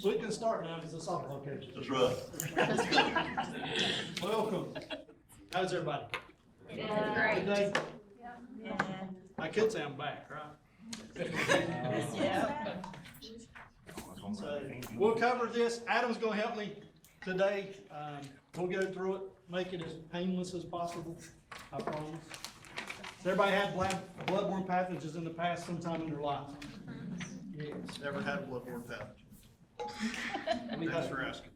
We can start now because it's all okay. That's right. Welcome. How's everybody? Yeah. Good day? Yeah. I could say I'm back, right? Yeah. So we'll cover this. Adam's gonna help me today. We'll go through it, make it as painless as possible, I promise. Has everybody had bloodborne pathogens in the past sometime in their life? Yes. Never had a bloodborne pathogen. We Thanks have. for asking.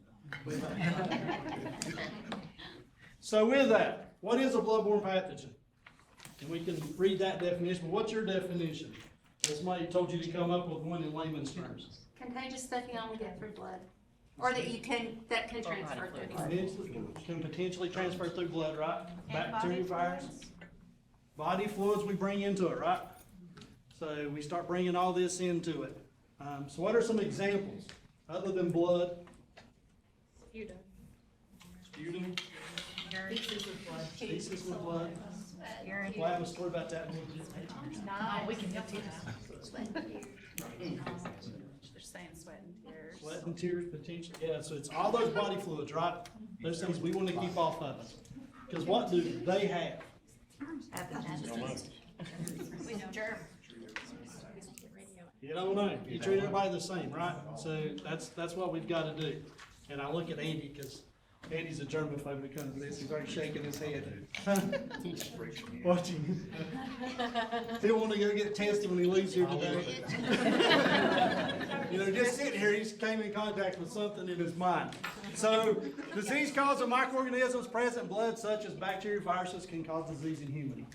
So with that, what is a bloodborne pathogen? And we can read that definition, but what's your definition? Somebody told you to come up with one in layman's terms. Contagious stuff you only get through blood, or that can transfer through blood. Can potentially transfer through blood, right? Bacteria, virus. Body fluids we bring into it, right? So we start bringing all this into it. So what are some examples other than blood? Sputum. Sputum, Feces with blood. feces with blood. Urine. Well, I have a story about that. Oh, we can help you. Sweat and tears. They're saying sweat and tears. Sweat and tears, potentially, yeah, so it's all those body fluids, right? Those things we want to keep off of us. Because what do they have? We know. Germ. You don't know. You treat everybody the same, right? So that's what we've got to do. And I look at Andy, because Andy's a germaphobe when it comes to this. He's already shaking his head. Watching. He'll want to go get tested when he leaves here today. You know, just sitting here, he's came in contact with something in his mind. So, disease caused of microorganisms present in blood, such as bacteria, viruses, can cause disease in humans.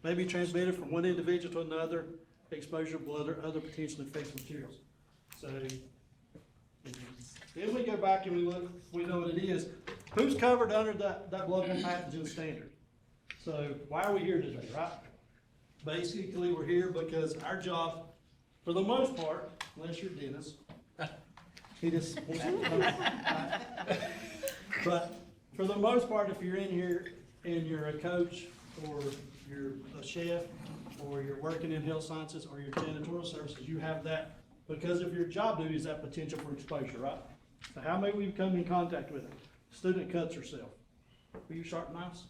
May be transmitted from one individual to another, exposure to blood or other potentially infectious materials. So, then we go back and we look, we know what it is. Who's covered under that bloodborne pathogen standard? So, why are we here today, right? Basically, we're here because our job, for the most part, unless you're Dennis, he just, but for the most part, if you're in here and you're a coach or you're a chef or you're working in health sciences or your janitorial services, you have that because of your job duties, that potential for exposure, right? So how may we come in contact with it? Student cuts herself. Were you sharp knives?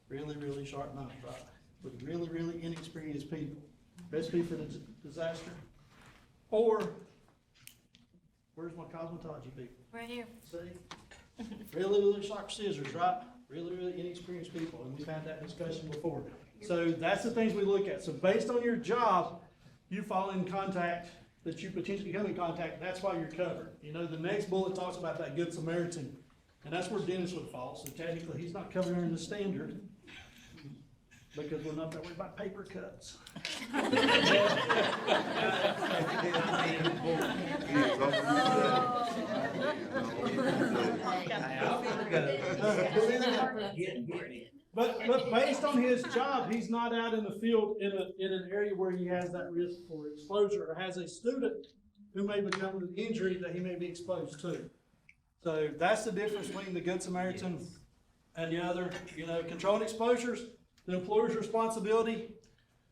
Really, really sharp knives, right? With really, really inexperienced people. Recipe for the disaster. Or, where's my cosmetology people? Right here. See? Really, really sharp scissors, right? Really, really inexperienced people, and we've had that discussion before. So that's the things we look at. So based on your job, you fall in contact, that you potentially come in contact, that's why you're covered. You know, the next bullet talks about that Good Samaritan, and that's where Dennis would fall. So technically, he's not covered under the standard, because we're not that worried about paper cuts. But based on his job, he's not out in the field in an area where he has that risk for exposure or has a student who may become an injury that he may be exposed to. So that's the difference between the Good Samaritan and the other. You know, controlling exposures, the employer's responsibility.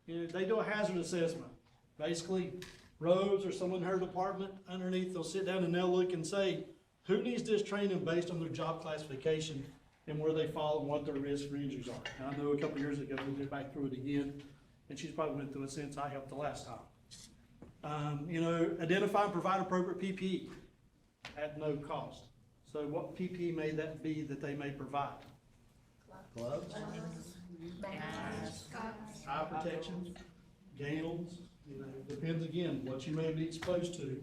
You know, they do a hazard assessment. Basically, Rose or someone in her department underneath, they'll sit down and they'll look and say, who needs this training based on their job classification and where they fall and what their risks for injuries are. And I know a couple years ago, we went back through it again, and she's probably went through it since I helped the last time. You know, identify and provide appropriate PPE at no cost. So what PPE may that be that they may provide? Gloves? Eye protection, gowns, you know, depends again what you may be exposed to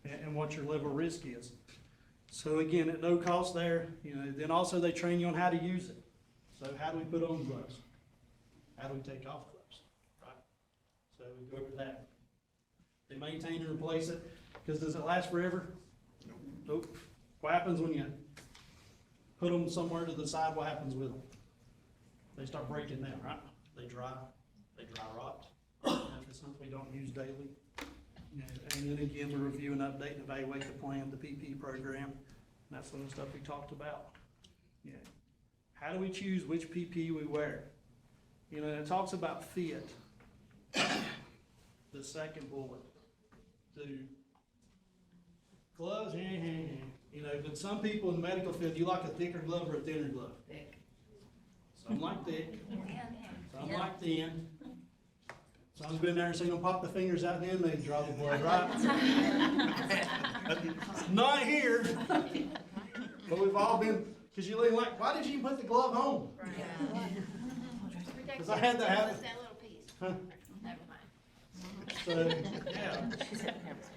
and what your level of risk is. So again, at no cost there, you know, then also they train you on how to use it. So how do we put on gloves? How do we take off gloves, right? So we go over that. They maintain and replace it, because does it last forever? Nope. What happens when you put them somewhere to the side? What happens with them? They start breaking down, right? They dry rot. If it's something we don't use daily. And then again, we review and update and evaluate the plan, the PP program. And that's some of the stuff we talked about. Yeah. How do we choose which PP we wear? You know, it talks about fit. The second bullet. gloves, you know, but some people in the medical field, you like a thicker glove or a thinner glove? Thick. Some like thick, some like thin. Some's been there and seen them pop the fingers out and then they draw the blood, right? Not here, but we've all been, because you lean like, why did you put the glove on? Because I had to have it. That little piece. Huh? Never mind. So, yeah.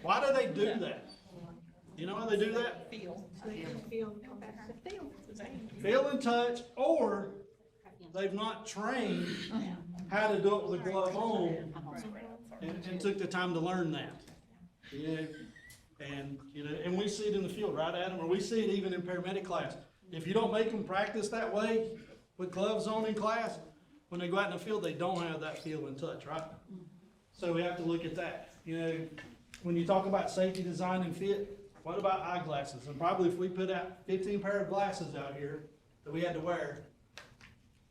Why do they do that? You know why they do that? Feel and touch, or they've not trained how to do it with a glove on and took the time to learn that. You know, and we see it in the field, right, Adam? Or we see it even in paramedic class. If you don't make them practice that way with gloves on in class, when they go out in the field, they don't have that feel and touch, right? So we have to look at that. You know, when you talk about safety design and fit, what about eyeglasses? And probably if we put out 15 pair of glasses out here that we had to wear,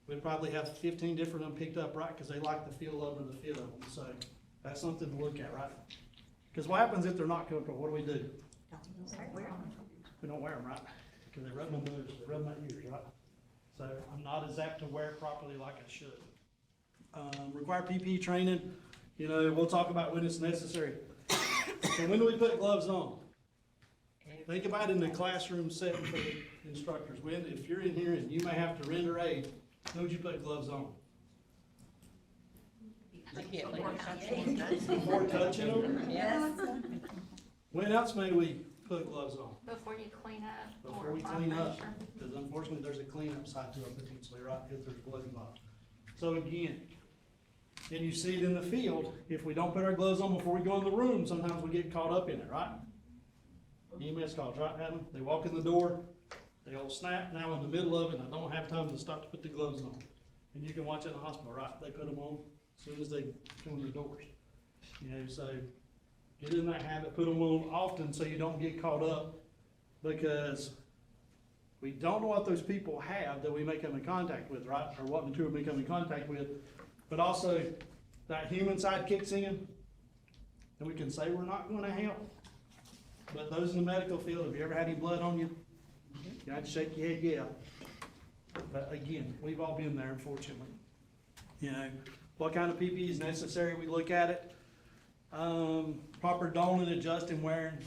we'd probably have 15 different of them picked up, right? Because they like the feel of them and the feel of them. So that's something to look at, right? Because what happens if they're not comfortable? What do? We don't wear them, right? Because they rub my nose, they rub my ears, right? So I'm not as apt to wear it properly like I should. Require PPE training. You know, we'll talk about when it's necessary. So when do we put gloves on? Think about it in the classroom setting for the instructors. When, if you're in here and you may have to render aid, when would you put gloves on? Before touching them? Yes. When else may we put gloves on? Before you clean up. Before we clean up, because unfortunately there's a cleanup side to it potentially, right, if there's blood involved. So again, and you see it in the field, if we don't put our gloves on before we go in the room, sometimes we get caught up in it, right? EMS calls, right, Adam? They walk in the door, they all snap, now in the middle of it, and I don't have time to stop to put the gloves on. And you can watch it in the hospital, right? They put them on as soon as they come in the doors. You know, so get in that habit, put them on often so you don't get caught up, because we don't know what those people have that we may come in contact with, right? Or what material we come in contact with. But also, that human side kicks in, and we can say we're not gonna help. But those in the medical field, have you ever had any blood on you? You have to shake your head, yeah. But again, we've all been there, unfortunately. You know, what kind of PPE is necessary, we look at it. Proper donning and adjusting wearing.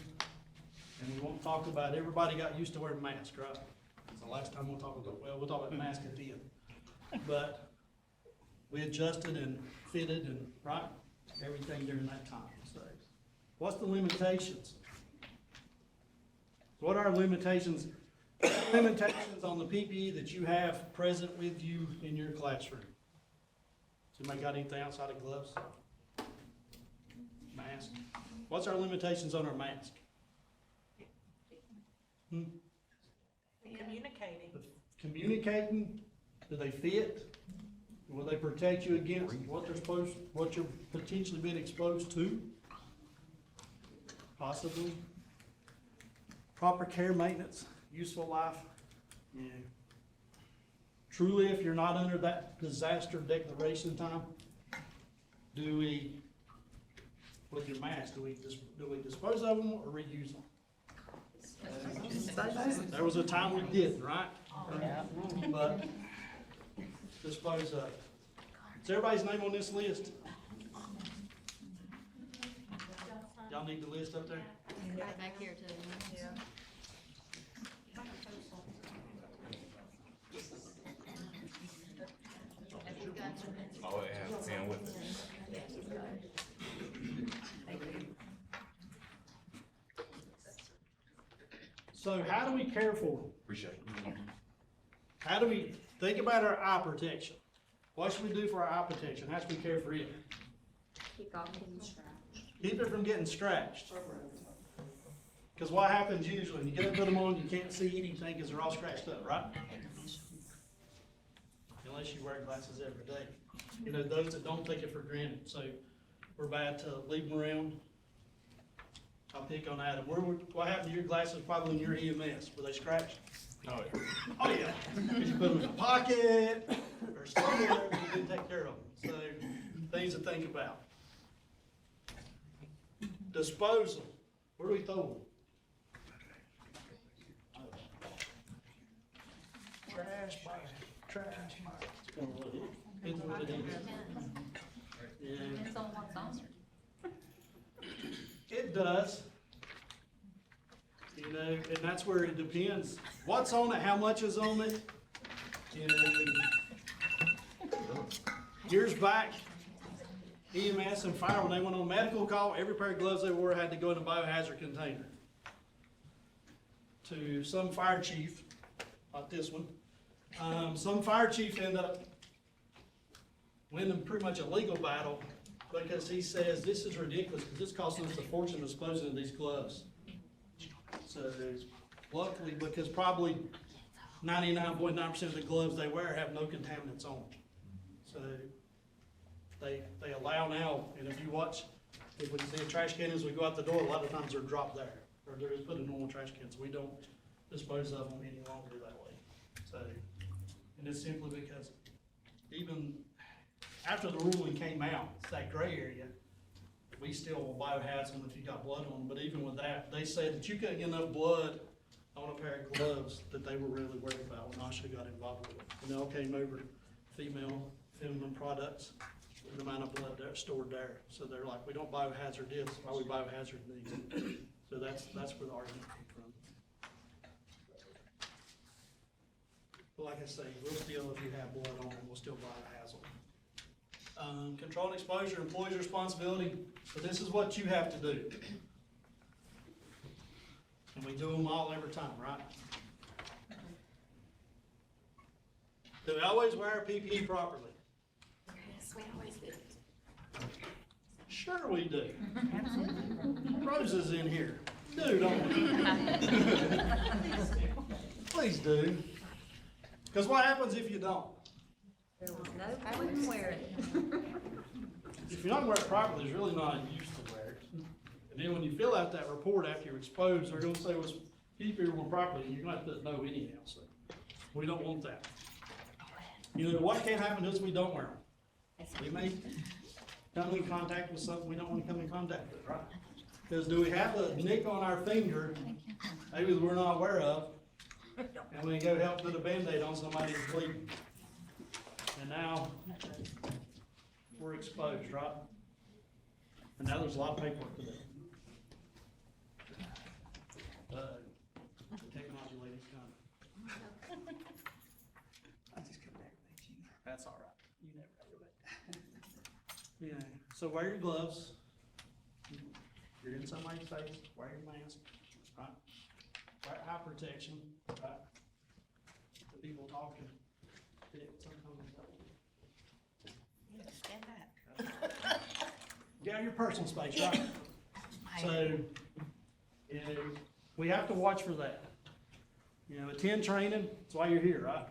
And we won't talk about, everybody got used to wearing masks, right? It's the last time we'll talk about, well, we'll talk about masks at the end. But we adjusted and fitted and, right, everything during that time. So, what's the limitations? What are limitations? Limitations on the PPE that you have present with you in your classroom. Somebody got anything outside of gloves? Mask? What's our limitations on our mask? Communicating, do they fit? Will they protect you against what you're potentially being exposed to? Possibly. Proper care, maintenance, useful life. Yeah. Truly, if you're not under that disaster declaration time, do we, with your mask, do we dispose of them or reuse them? There was a time we didn't, right? But dispose of. Is everybody's name on this list? Y'all need the list up there? Right back here too. Yeah. Oh, yeah, Sam with it. So how do we care for them? Appreciate it. How do we think about our eye protection? What should we do for our eye protection? How should we care for it? Keep off getting scratched. Keep it from getting scratched. Because what happens usually, when you get up, put them on, you can't see anything because they're all scratched up, right? Unless you wear glasses every day. You know, those that don't take it for granted. So we're bad to leave them around. I'll pick on Adam. What happened to your glasses probably in your EMS? Were they scratched? Oh, yeah. Oh, yeah. Because you put them in a pocket or somewhere and you didn't take care of them. So things to think about. Disposal. Where do we throw them? trash buyer, trash buyer. It's what it is. Yeah, Depends on what's on there. it does. You know, and that's where it depends. What's on it, how much is on it? You know, years back, EMS and fire, when they went on medical call, every pair of gloves they wore had to go in a biohazard container. To some fire chief, not this one, some fire chief ended up winning pretty much a legal battle because he says this is ridiculous because it's costing us a fortune disposing of these gloves. So luckily, because probably 99.9% of the gloves they wear have no contaminants on them. So they allow now, and if you watch, if we see a trash can as we go out the door, a lot of times they're dropped there. Or they're just put in normal trash cans. We don't dispose of them any longer that way. So, and it's simply because even after the ruling came out, it's that gray area, we still biohazard them if you got blood on them. But even with that, they said that you couldn't get enough blood on a pair of gloves that they were really worried about when OSHA got involved with it. And they all came over feminine products, the amount of blood there stored there. So they're like, we don't biohazard this, why we biohazard these? So that's where the argument came from. But like I say, we'll still, if you have blood on them, we'll still biohazard. Control and exposure, employee's responsibility. So this is what you have to do. And we do them all every time, right? Do we always wear our PPE properly? Yes, we always do. Sure we do. Rose is in here. Do, don't we? Please do. Because what happens if you don't? There was no point in wearing it. If you're not wearing it properly, there's really not a use to wear it. And then when you fill out that report after you're exposed, they're gonna say, well, keep everyone properly, and you're gonna have to no anyhow, so. We don't want that. You know, what can happen to us if we don't wear them? We may come in contact with something we don't want to come in contact with, right? Because do we have a nick on our finger, maybe that we're not aware of, and we go help put a Band-Aid on somebody who's bleeding? And now, we're exposed, right? And now there's a lot of paperwork to do. The technology lady's coming. I just come back and you. That's all right. You never have to make. Yeah, so wear your gloves. You're in somebody's face, wear your mask, right? Wear eye protection, right? The people talking, sometimes don't. Get out of your personal space, right? So, you know, we have to watch for that. You know, attend training, that's why you're here, right?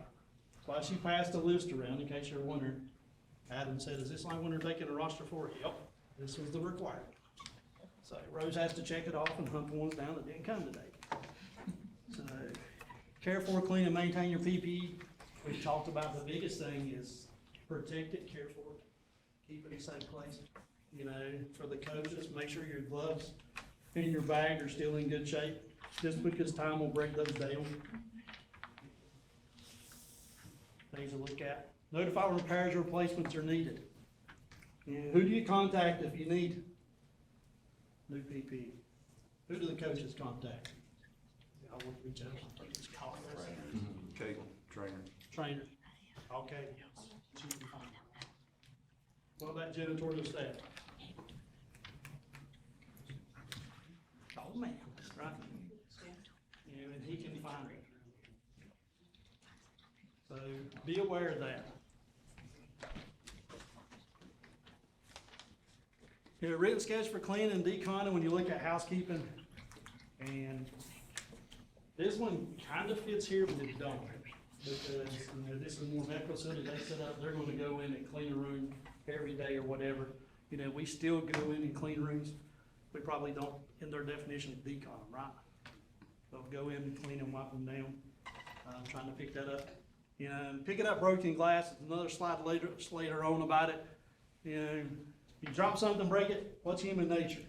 That's why she passed a list around, in case you're wondering. Adam said, is this like when they're making a roster for it? Yep, this was the requirement. So Rose has to check it off and hunt the ones down that didn't come today. So, care for, clean, and maintain your PPE. We've talked about the biggest thing is protect it, care for it, keep it in a safe place. You know, for the coaches, make sure your gloves in your bag are still in good shape, just because time will break those down. Things to look at. Notify when repairs or replacements are needed. You know, who do you contact if you need new PPE? Who do the coaches contact? I'll look at each other. Just call them. Okay, trainer. Trainer. Okay. What about janitorial staff? Oh, man, right? You know, and he can find it. So be aware of that. Here, written sketch for cleaning and deconning when you look at housekeeping. And this one kind of fits here, but it don't. Because, you know, this is more medical facility they set up, they're gonna go in and clean a room every day or whatever. You know, we still go in and clean rooms. We probably don't, in their definition, decon them, right? They'll go in and clean them, wipe them down. I'm trying to pick that up. You know, picking up broken glass, another slide later on about it. You know, you drop something, break it, what's human nature?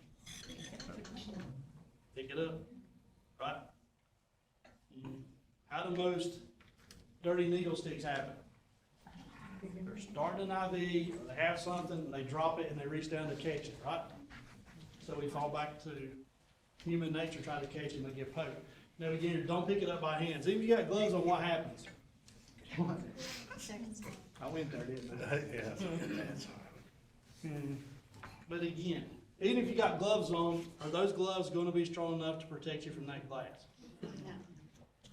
Pick it up, right? How do most dirty needle sticks happen. They're starting an IV, or they have something, they drop it, and they reach down to catch it, right? So we fall back to human nature, try to catch it, and they get poked. Now again, don't pick it up by hands. Even if you got gloves on, what happens? I went there, didn't I? But again, even if you got gloves on, are those gloves gonna be strong enough to protect you from that glass?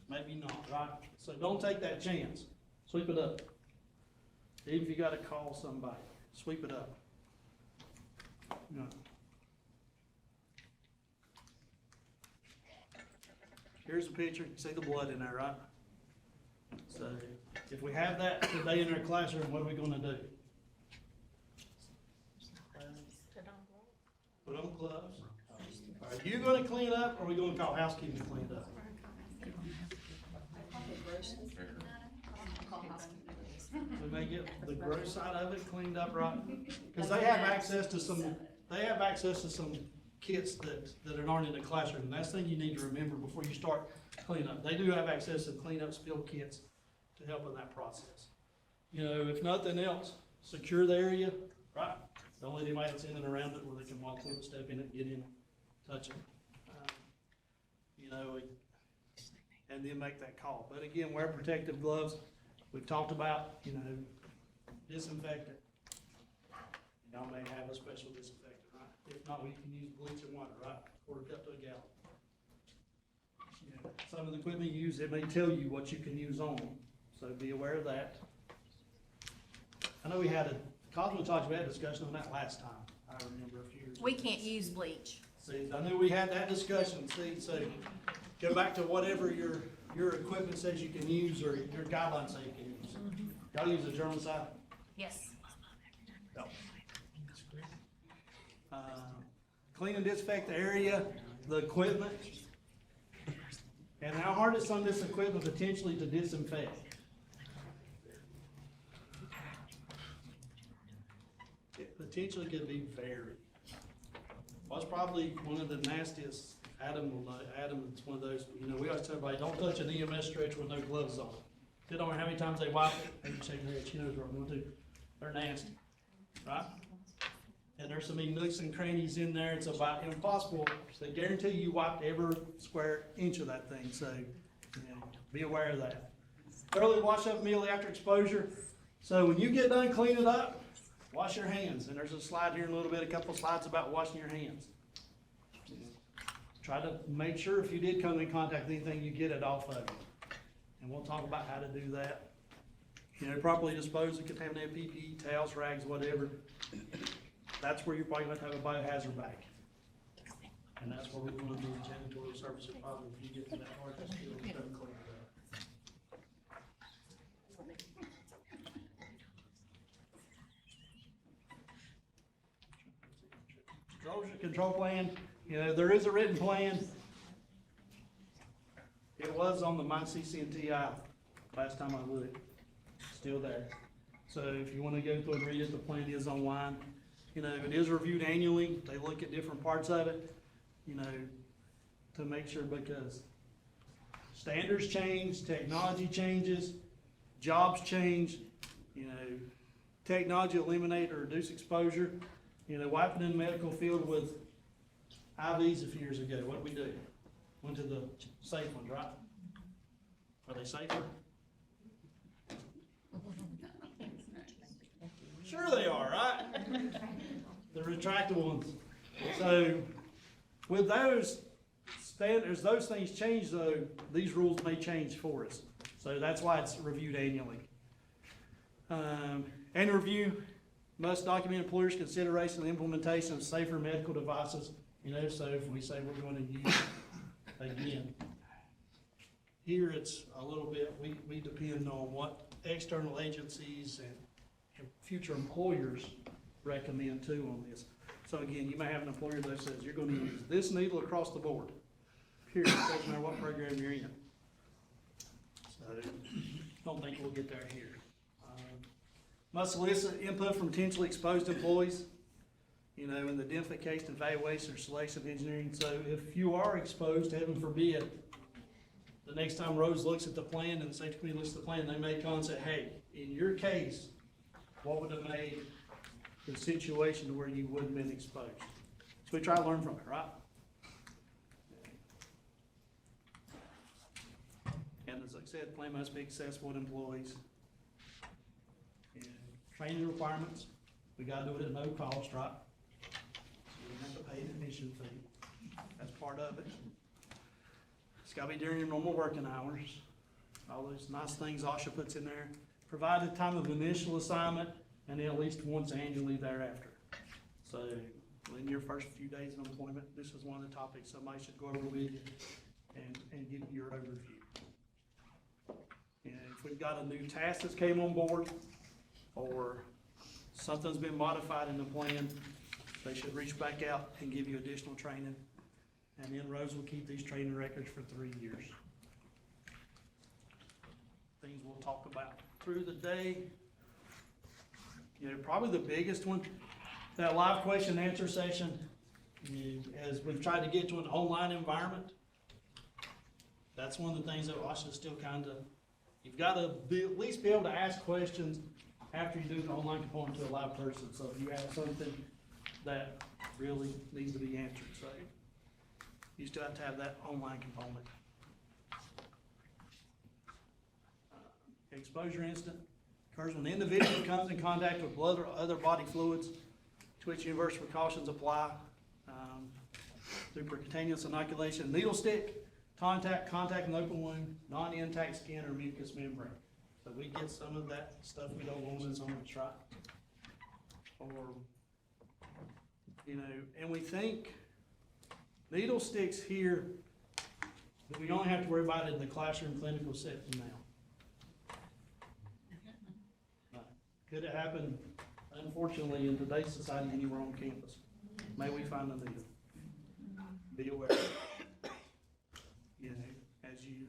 Maybe not, right? So don't take that chance. Sweep it up. Even if you gotta call somebody, sweep it up. No. Here's a picture, you see the blood in there, right? So, if we have that today in our classroom, what are we gonna do? Put on gloves. Are you gonna clean up, or are we gonna call housekeeping to clean it up? We may get the gross side of it cleaned up, right? Because they have access to some kits that aren't in the classroom. And that's the thing you need to remember before you start cleaning up. They do have access to clean up spill kits to help in that process. You know, if nothing else, secure the area, right? Don't let anybody that's in and around it where they can walk through it, step in it, get in, touch it. You know, and then make that call. But again, wear protective gloves. We've talked about, you know, disinfectant. Y'all may have a special disinfectant, right? If not, we can use bleach and water, right? Quarter cup to a gallon. You know, some of the equipment you use, it may tell you what you can use on them, so be aware of that. I know we had cosmetology, we had a discussion on that last time, I remember a few years ago. We can't use bleach. See, I knew we had that discussion, see, so go back to whatever your equipment says you can use, or your guidelines say you can use. Y'all use the German side? Yes. No. Clean and disinfect the area, the equipment. And how hard is some of this equipment potentially to disinfect? It potentially could be very. Well, it's probably one of the nastiest. Adam will know. Adam is one of those, you know, we always tell everybody, don't touch an EMS stretcher with no gloves on. They don't know how many times they wipe it, and you shake their head, she knows what I'm gonna do. They're nasty, right? And there's so many nooks and crannies in there, it's about impossible. They guarantee you wiped every square inch of that thing, so, you know, be aware of that. Thoroughly wash up immediately after exposure. So when you get done cleaning it up, wash your hands. And there's a slide here in a little bit, a couple of slides about washing your hands. Try to make sure if you did come in contact with anything, you get it off of you. And we'll talk about how to do that. You know, properly dispose of contaminated PPE, towels, rags, whatever. That's where you're probably going to have a biohazard bag. And that's where we're going to do the janitorial services probably if you get to that part, that's still clean it up. Control plan, you know, there is a written plan. It was on the My CCNTI last time I looked, still there. So if you want to go through and read it, the plan is online. You know, it is reviewed annually. They look at different parts of it, you know, to make sure, because standards change, technology changes, jobs change, you know, technology eliminate or reduce exposure. You know, wiping in the medical field with IVs a few years ago, what did we do? Went to the safe ones, right? Are they safer? Sure they are, right? The retractable ones. So with those standards, those things change though, these rules may change for us. So that's why it's reviewed annually. And review must document employers' consideration and implementation of safer medical devices. You know, so if we say we're going to use, again, here it's a little bit, we depend on what external agencies and future employers recommend too on this. So again, you may have an employer that says you're going to use this needle across the board. Period. It doesn't matter what program you're in. So don't think we'll get there here. Must solicit input from potentially exposed employees, you know, in the identification, evaluation, or selection of engineering. So if you are exposed, heaven forbid, the next time Rose looks at the plan and the safety committee looks at the plan, they may come and say, hey, in your case, what would have made the situation where you wouldn't have been exposed? So we try to learn from it, right? And as I said, plan must be accessible to employees. And training requirements, we gotta do it at no cost, right? So we don't have to pay an admission fee. That's part of it. It's gotta be during your normal working hours. All those nice things OSHA puts in there. Provide the time of initial assignment and then at least once annually thereafter. So in your first few days of employment, this is one of the topics somebody should go over with you and give you your overview. And if we've got a new task that's came on board or something's been modified in the plan, they should reach back out and give you additional training. And then Rose will keep these training records for 3 years. Things we'll talk about through the day. You know, probably the biggest one, that live question and answer session, as we've tried to get to an online environment. That's one of the things that OSHA still kind of, you've got to at least be able to ask questions after you do the online component to a live person. So if you have something that really needs to be answered, so you still have to have that online component. Exposure incident occurs when the individual comes in contact with blood or other body fluids to which universal precautions apply through percutaneous inoculation, needle stick, contact in open wound, non-intact skin or mucous membrane. So we get some of that stuff we don't want in some of the right? Or, you know, and we think needle sticks here, but we only have to worry about it in the classroom clinical setting now. Could it happen, unfortunately, in today's society anywhere on campus? May we find a needle? Be aware. You know, as you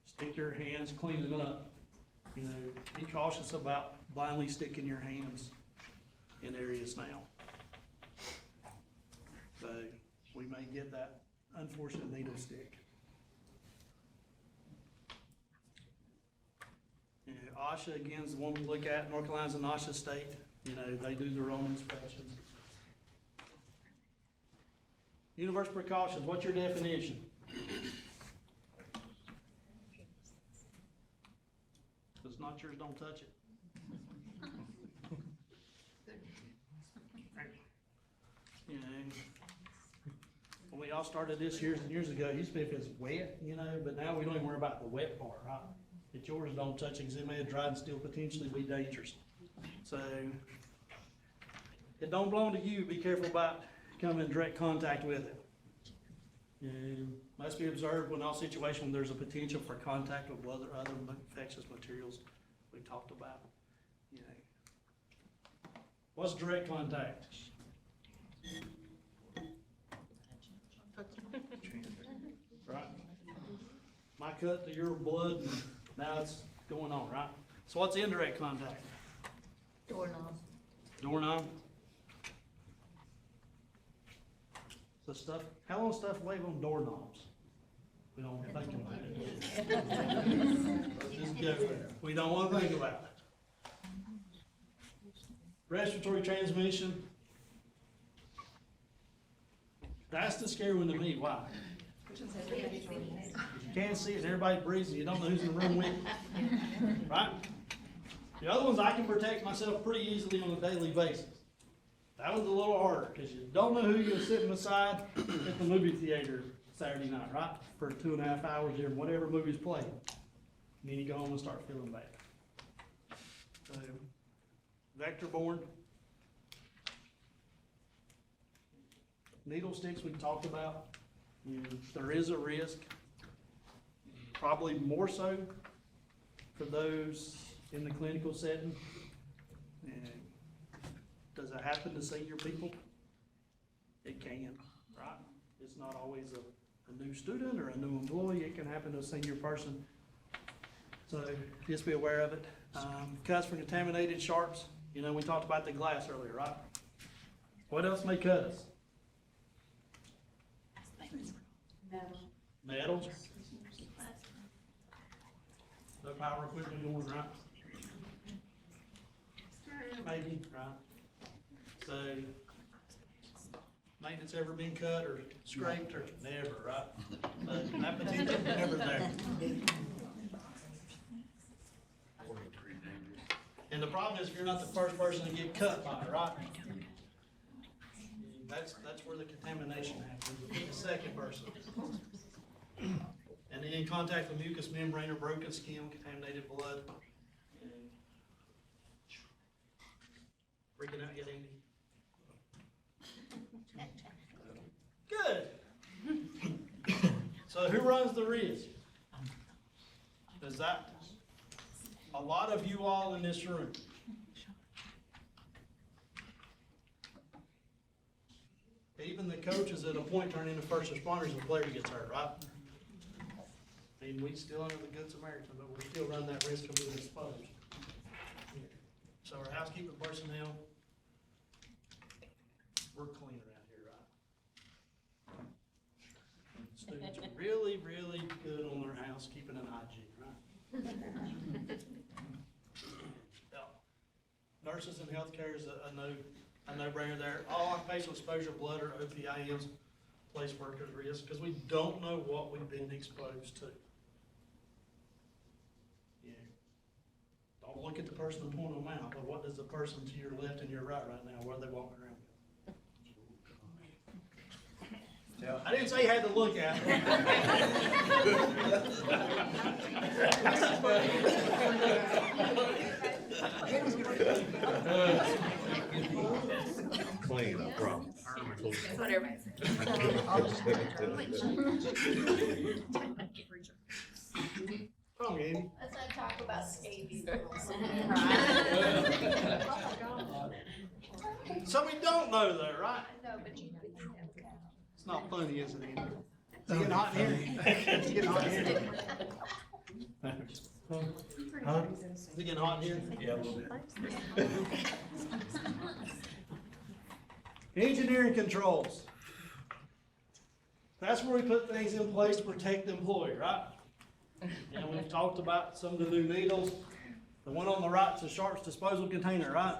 stick your hands, clean it up, you know, be cautious about blindly sticking your hands in areas now. So we may get that unfortunate needle stick. You know, OSHA, again, is the one we look at. North Carolina's an OSHA state. You know, they do their own inspections. Universal precautions, what's your definition? If it's not yours, don't touch it. You know, when we all started this years and years ago, it used to be if it's wet, you know, but now we don't even worry about the wet part, right? If yours don't touch it, because it may have dried and still potentially be dangerous. So it don't belong to you. Be careful about coming in direct contact with it. Must be observed when all situations when there's a potential for contact with other infectious materials we talked about. You know, what's direct contact? Right. My cut to your blood, and now it's going on, right? So what's indirect contact? Doorknob. Doorknob. So stuff, how long stuff live on doorknobs? We don't want to think about it. Let's just go there. We don't want to think about it. Respiratory transmission. That's the scary one to me. Why? You can't see it, and everybody breathes, and you don't know who's in the room with you. Right? The other ones I can protect myself pretty easily on a daily basis. That was a little harder, because you don't know who you're sitting beside at the movie theater Saturday night, right? For 2.5 hours during whatever movie's playing. And then you go home and start feeling bad. So, vector-borne. Needle sticks we talked about. There is a risk, probably more so for those in the clinical setting. And does it happen to senior people? It can, right? It's not always a new student or a new employee. It can happen to a senior person. So just be aware of it. Cuts for contaminated sharps. You know, we talked about the glass earlier, right? What else may cut us? Metals. no power equipment going, right? Maybe, right? So, maintenance ever been cut or scraped or never, right? That potential never there. And the problem is if you're not the first person to get cut by it, right? That's where the contamination happens, with the second person. And then in contact with mucous membrane or broken skin, contaminated blood. Freaking out yet, Andy? Good. So who runs the risk? Is that a lot of you all in this room? Even the coaches at a point turn into first responders if a player gets hurt, right? I mean, we still under the Good Samaritan, but we still run that risk of being exposed. So our housekeeping personnel, we're clean around here, right? Students are really, really good on their housekeeping and hygiene, right? Yeah. Nurses and healthcare is a no-brainer there. All occupational exposure, blood or OPIMs, place workers risk, because we don't know what we've been exposed to. Yeah. Don't look at the person and point them out, but what does the person to your left and your right now, what are they walking around with? I didn't say you had to look at them. Clean, I promise. Whatever. Come on, Andy. Let's not talk about scabies. So we don't know though, right? No, but you. It's not funny, is it, Andy? It's getting hot in here. It's getting hot in here. Huh? Is it getting hot in here? Yeah, a little bit. Engineering controls. That's where we put things in place to protect the employee, right? And we've talked about some of the new needles. The one on the right is a sharps disposal container, right?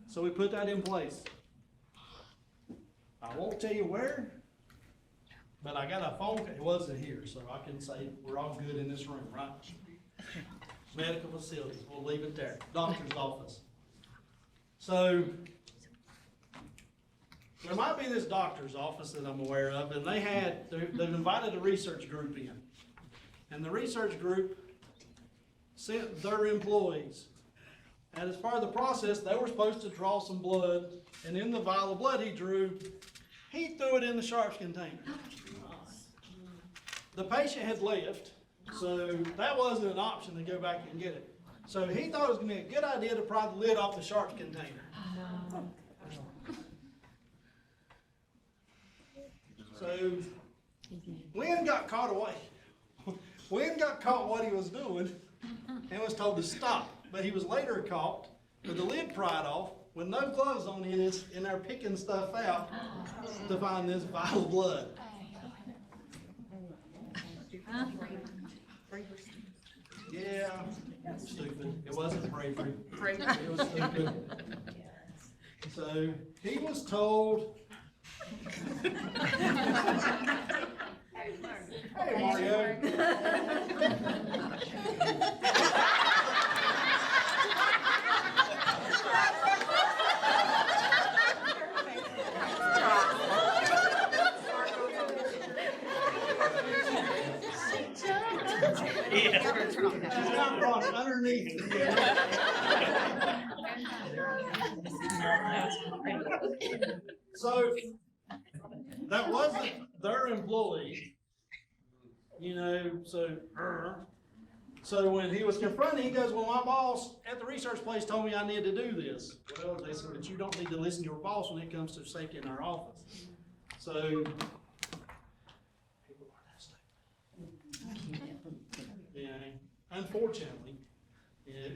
So we put that in place. I won't tell you where, but I got a phone, it wasn't here, so I can say we're all good in this room, right? Medical facilities, we'll leave it there. Doctor's office. So, there might be this doctor's office that I'm aware of, and they've invited a research group in. And the research group sent their employees. And as part of the process, they were supposed to draw some blood, and in the vial of blood he drew, he threw it in the sharps container. The patient had left, so that wasn't an option to go back and get it. So he thought it was gonna be a good idea to pry the lid off the sharps container. So, Lynn got caught away. Lynn got caught what he was doing and was told to stop. But he was later caught with the lid pried off with no gloves on in there picking stuff out to find this vial of blood. Yeah, stupid. It wasn't bravery. It was stupid. So he was told. Hey, Mario. She's not on it, underneath. So, that wasn't their employee, so when he was confronted, he goes, well, my boss at the research place told me I need to do this. Well, they said, but you don't need to listen to your boss when it comes to safety in our office. So, people are that stupid. Yeah, unfortunately,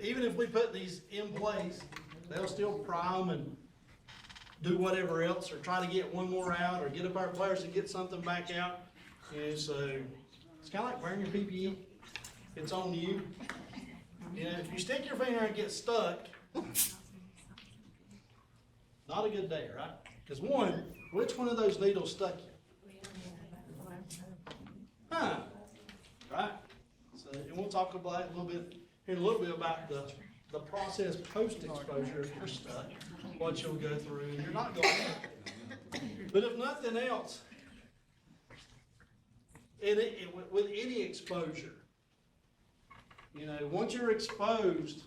even if we put these in place, they'll still pry them and do whatever else, or try to get one more out, or get up our players to get something back out. So it's kind of like wearing your PPE. It's on you. You know, if you stick your finger and get stuck, not a good day, right? Because one, which one of those needles stuck you? Huh? Right? So, and we'll talk about it a little bit here in a little bit about the process post-exposure if you're stuck, what you'll go through, and you're not going to. But if nothing else, with any exposure, you know, once you're exposed,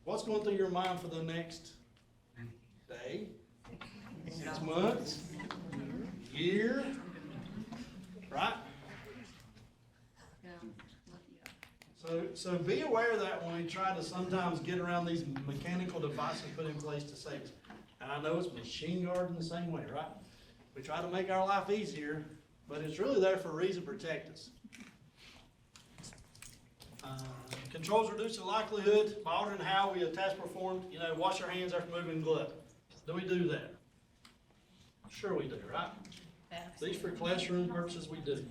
what's going through your mind for the next day, 6 months, year, right? So be aware of that when we try to sometimes get around these mechanical devices put in place to save us. And I know it's machine guard in the same way, right? We try to make our life easier, but it's really there for a reason to protect us. Controls reduce the likelihood by altering how we attach performed. You know, wash our hands after moving glove. Do we do that? Sure we do, right? At least for classroom purposes, we do.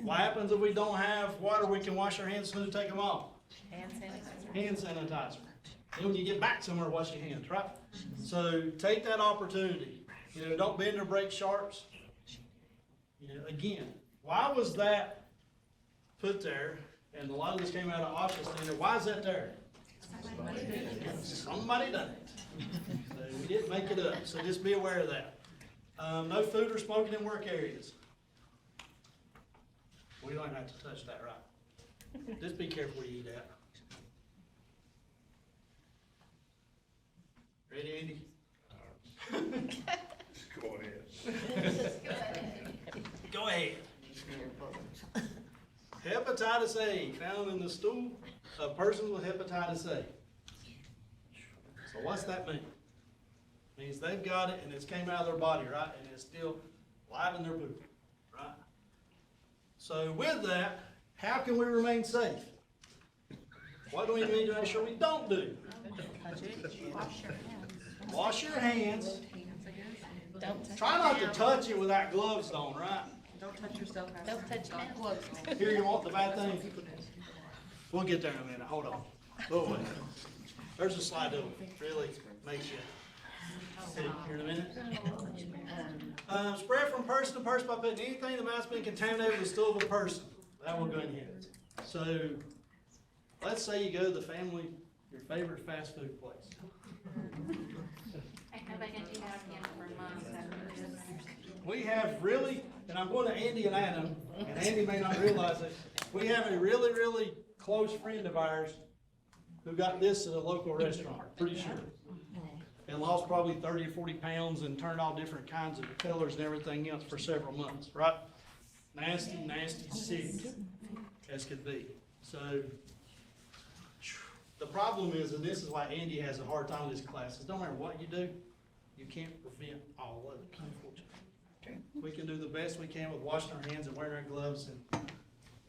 What happens if we don't have water we can wash our hands as soon as we take them off? Hand sanitizer. Hand sanitizer. Then when you get back somewhere, wash your hands, right? So take that opportunity. You know, don't bend or break sharps. You know, again, why was that put there? And a lot of this came out of OSHA standard. Why is that there? Somebody done it. So we didn't make it up. So just be aware of that. No food or smoking in work areas. We don't have to touch that, right? Just be careful where you eat at. Ready, Andy? Go ahead. Go ahead. Hepatitis A, found in the stool of persons with hepatitis A. So what's that mean? It means they've got it and it's came out of their body, right? And it's still alive in their poop, right? So with that, how can we remain safe? What do we need to make sure we don't do? Wash your hands. Try not to touch it without gloves on, right? Don't touch yourself. Don't touch your gloves. Here, you want the bad thing? We'll get there in a minute. Hold on. Oh, wait. There's a slide that really makes you see here in a minute. Spread from person to person by putting anything that might have been contaminated with the stool of a person. That will go in here. So, let's say you go to the family, your favorite fast food place. I know they can do that again for months. We have really, and I'm going to Andy and Adam, and Andy may not realize it, we have a really, really close friend of ours who got this at a local restaurant, pretty sure. And lost probably 30 or 40 pounds and turned all different kinds of colors and everything else for several months, right? Nasty, nasty, sick as could be. So, the problem is, and this is why Andy has a hard time with his classes, no matter what you do, you can't prevent all of it, unfortunately. We can do the best we can with washing our hands and wearing our gloves and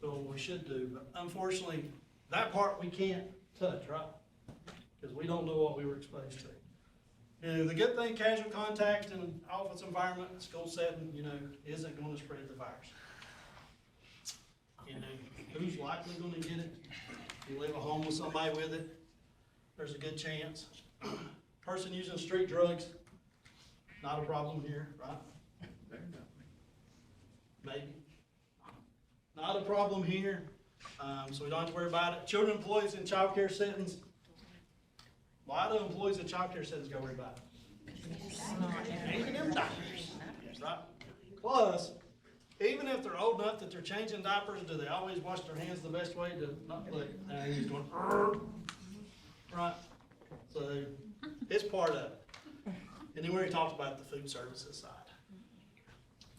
doing what we should do, but unfortunately, that part we can't touch, right? Because we don't know what we were exposed to. You know, the good thing, casual contact in an office environment, school setting, you know, isn't going to spread the virus. You know, who's likely going to get it? If you live at home with somebody with it, there's a good chance. Person using street drugs, not a problem here, right? Maybe. Not a problem here, so we don't have to worry about it. Children employees in child care settings. Why do employees in child care settings go worry about it? Changing them diapers, right? Plus, even if they're old enough that they're changing diapers, do they always wash their hands the best way to not look? He's going, right? So, it's part of it. And then we already talked about the food services side.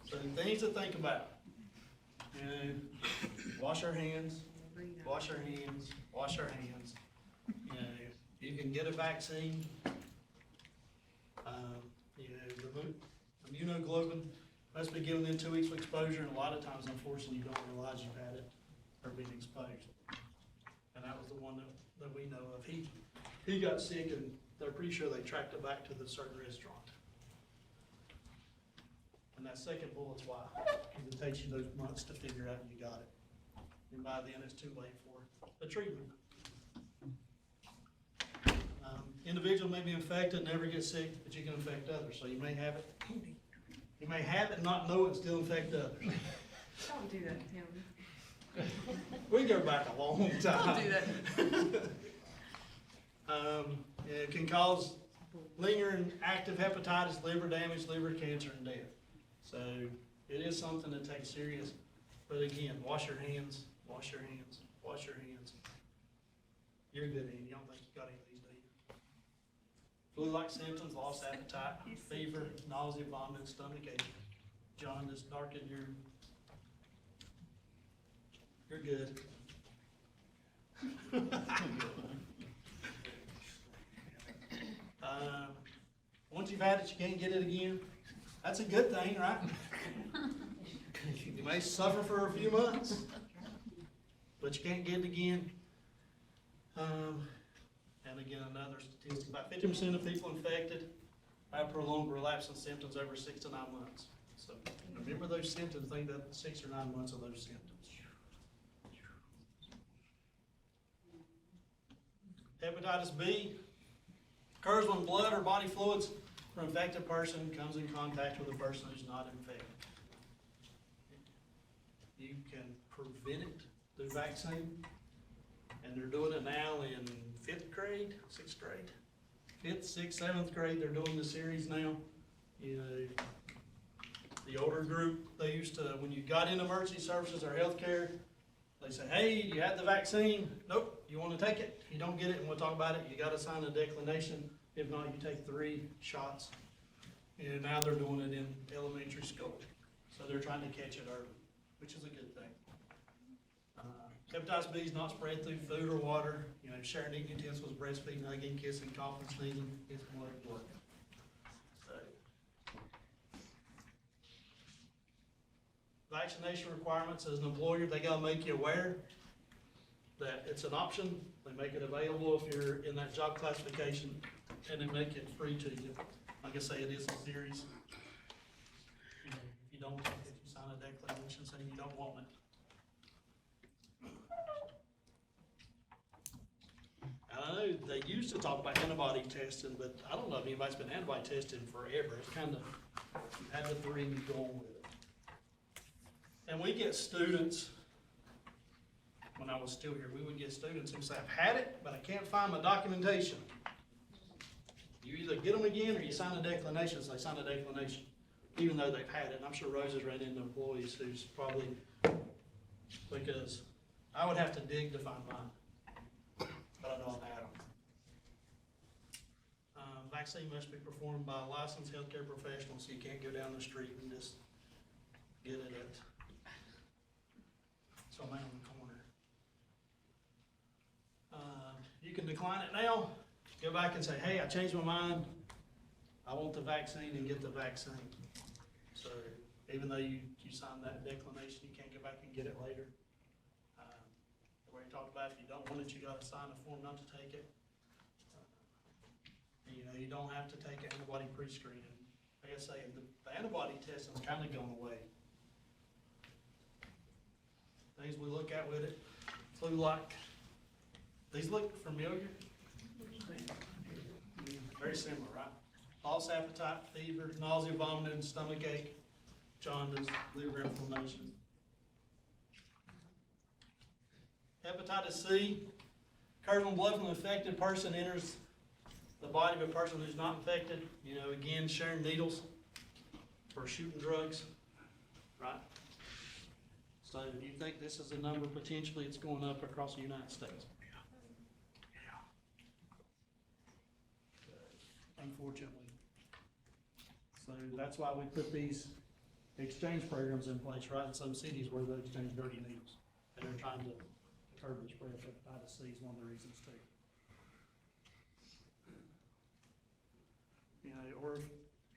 So things to think about. You know, wash our hands, wash our hands, wash our hands. You know, you can get a vaccine. You know, the immunoglobulin must be given in 2 weeks of exposure, and a lot of times, unfortunately, you don't realize you've had it or been exposed. And that was the one that we know of. He got sick, and they're pretty sure they tracked it back to the certain restaurant. And that second bullet's why, because it takes you those months to figure out you got it. and by then it's too late for the treatment. Individual may be infected, never get sick, but you can infect others, so you may have it. You may have it, not know it, and still infect others. Don't do that, Tim. We go back a long time. Don't do that. It can cause lingering active hepatitis, liver damage, liver cancer, and death. So it is something that takes serious, but again, wash your hands, wash your hands, wash your hands. You're good, Andy. You don't think you got any of these, do you? Flu-like symptoms, lost appetite, fever, nausea, vomiting, stomach ache. John, this darkened you're good. Once you've had it, you can't get it again. That's a good thing, right? You may suffer for a few months, but you can't get it again. And again, another statistic, about 50% of people infected have prolonged relapse in symptoms over 6 to 9 months. So remember those symptoms, think that 6 or 9 months of those symptoms. Hepatitis B occurs when blood or body fluids from an infected person comes in contact with a person who's not infected. You can prevent it through vaccine, and they're doing it now in 5th grade, 6th grade, 5th, 6th, 7th grade. They're doing the series now. You know, the older group, they used to, when you got into emergency services or healthcare, they say, hey, you had the vaccine. Nope, you want to take it? You don't get it, and we'll talk about it. You got to sign a declination. If not, you take 3 shots. And now they're doing it in elementary school. So they're trying to catch it early, which is a good thing. Hepatitis B is not spread through food or water. You know, sharing eating utensils, breastfeeding, hugging, kissing, coughing, sneezing, it's blood. So, vaccination requirements as an employer, they gotta make you aware that it's an option. They make it available if you're in that job classification, and they make it free to you. Like I say, it is a series. You know, if you don't, if you sign a declaration saying you don't want it. I know they used to talk about antibody testing, but I don't know if anybody's been antibody testing forever. It's kind of, you have the 3 and you go on with it. And we get students, when I was still here, we would get students who say, I've had it, but I can't find my documentation. You either get them again or you sign a declination. So they sign a declination, even though they've had it. And I'm sure Rose has ran into employees who's probably, because I would have to dig to find mine, but I know I've had them. Vaccine must be performed by a licensed healthcare professional, so you can't go down the street and just get it at some man on the corner. You can decline it now. Go back and say, hey, I changed my mind. I want the vaccine, and get the vaccine. So even though you signed that declination, you can't go back and get it later. The way you talked about, if you don't want it, you gotta sign a form not to take it. You know, you don't have to take antibody pre-screening. Like I say, the antibody testing's kind of gone away. Things we look at with it, flu-like. These look familiar. Very similar, right? Lost appetite, fever, nausea, vomiting, stomach ache, jaundice, liver inflammation. Hepatitis C occurs when blood from an infected person enters the body of a person who's not infected. You know, again, sharing needles or shooting drugs, right? So do you think this is a number potentially it's going up across the United States? Unfortunately. So that's why we put these exchange programs in place, right, in some cities where they exchange dirty needles. And they're trying to curb the spread of hepatitis C is one of the reasons too. You know, or